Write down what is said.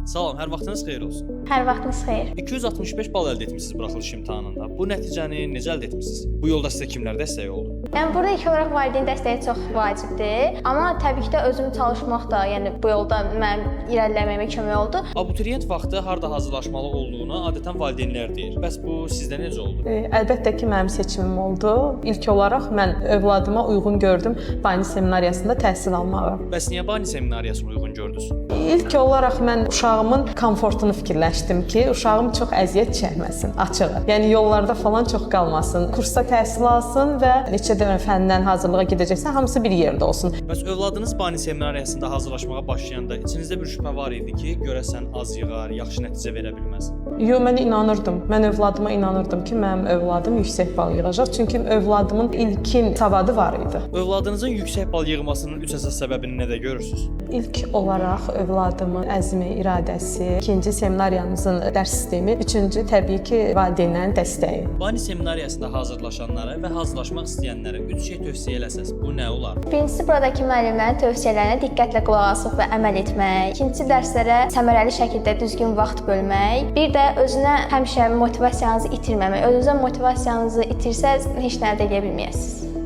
Salam, hər vaxtınız xeyir olsun. Hər vaxtınız xeyir. 265 bal əldə etmisiniz buraxılış imtahanında. Bu nəticəni necə əldə etmisiniz? Bu yolda sizə kimlər dəstək oldu? Yəni burada ilk olaraq valideyn dəstəyi çox vacibdir. Amma təbii ki də özüm çalışmaq da, yəni bu yolda mənim irəliləməyimə kömək oldu. Abituriyent vaxtı harda hazırlaşmalı olduğunu adətən valideynlər deyir. Bəs bu sizdə necə oldu? Əlbəttə ki, mənim seçimim oldu. İlk olaraq mən övladıma uyğun gördüm Bani seminariyasında təhsil almağı. Bəs niyə Bani seminariyasına uyğun gördünüz? İlk olaraq mən uşağımın komfortunu fikirləşdim ki, uşağım çox əziyyət çəkməsin, açığı. Yəni yollarda falan çox qalmasın. Kursda təhsil alsın və neçə dənə fəndən hazırlığa gedəcəksə, hamısı bir yerdə olsun. Bəs övladınız Bani seminariyasında hazırlaşmağa başlayanda içinizdə bir şübhə var idi ki, görəsən az yığar, yaxşı nəticə verə bilməz? Yo, mən inanırdım. Mən övladıma inanırdım ki, mənim övladım yüksək bal yığacaq. Çünki övladımın ilkin savadı var idi. Övladınızın yüksək bal yığmasının üç əsas səbəbini nədə görürsüz? İlk olaraq övladımın əzmi, iradəsi, ikinci seminariyamızın dərs sistemi, üçüncü təbii ki, valideynlərin dəstəyi. Bani seminariyasında hazırlaşanlara və hazırlaşmaq istəyənlərə 3 şey tövsiyə eləsəz, bu nə olar? Birincisi buradakı müəllimlərin tövsiyələrinə diqqətlə qulaq asıb və əməl etmək. İkincisi dərslərə səmərəli şəkildə düzgün vaxt bölmək. Bir də özünə həmişə motivasiyanızı itirməmək. Özünüzə motivasiyanızı itirsəz heç nə əldə edə bilməyəsiniz.